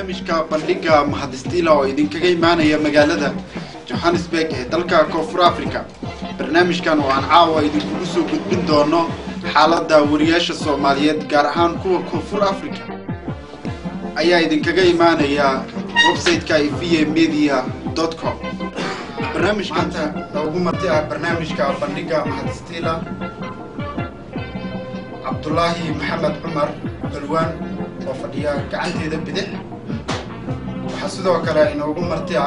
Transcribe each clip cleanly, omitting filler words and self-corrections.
barnaamijka bandhiga mahadistiila oo idinkaga imaanaya magaalada Johannesburg ee dalka Koonfur Afrika. barnaamijkan oo aan caawa idinku soo gudbin doono xaaladda wariyaasha Soomaaliyeed gaar ahaan kuwa Koonfur Afrika ayaa idinkaga imaanaya website-ka ifiyemedia.com. barnaamijkan ugu martay barnaamijka bandhiga mahadistiila Abdullahi Maxamed Cumar Balwan oo fadhiya gacanteeda bidix. waxa sidoo kale inoogu martay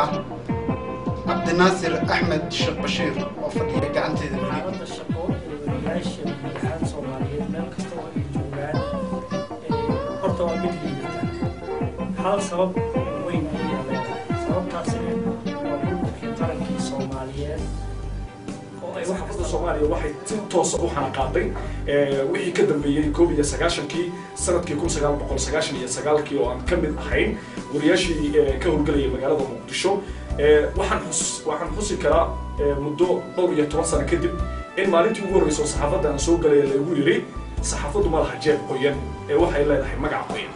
Abdinaasir Ahmed Sheekh Bashiir oo fadhiya gacanteeda bidix. shaqo wariyaasha gudaha Soomaaliyeed meel kasta oo ay joogaan horta waa mid liidata. hal sabab weyn ayaa leedahay. sababtaas waa burburkii qarankii Soomaaliyeed waxaa Soomaaliya waxay si toos ah u xanaqaaday wixii ka dambeeyay 1990kii sanadkii 1999kii oo aan ka mid ahayn wariyaashii ka howlgalaya magaalada Muqdisho. waxaan xusi karaa muddo 12 sano kadib in maalintii ugu horreysay saxaafadda aan soo galay lagu yiri saxaafaddu ma laha jeeb qoyan waxay leedahay magac qoyan.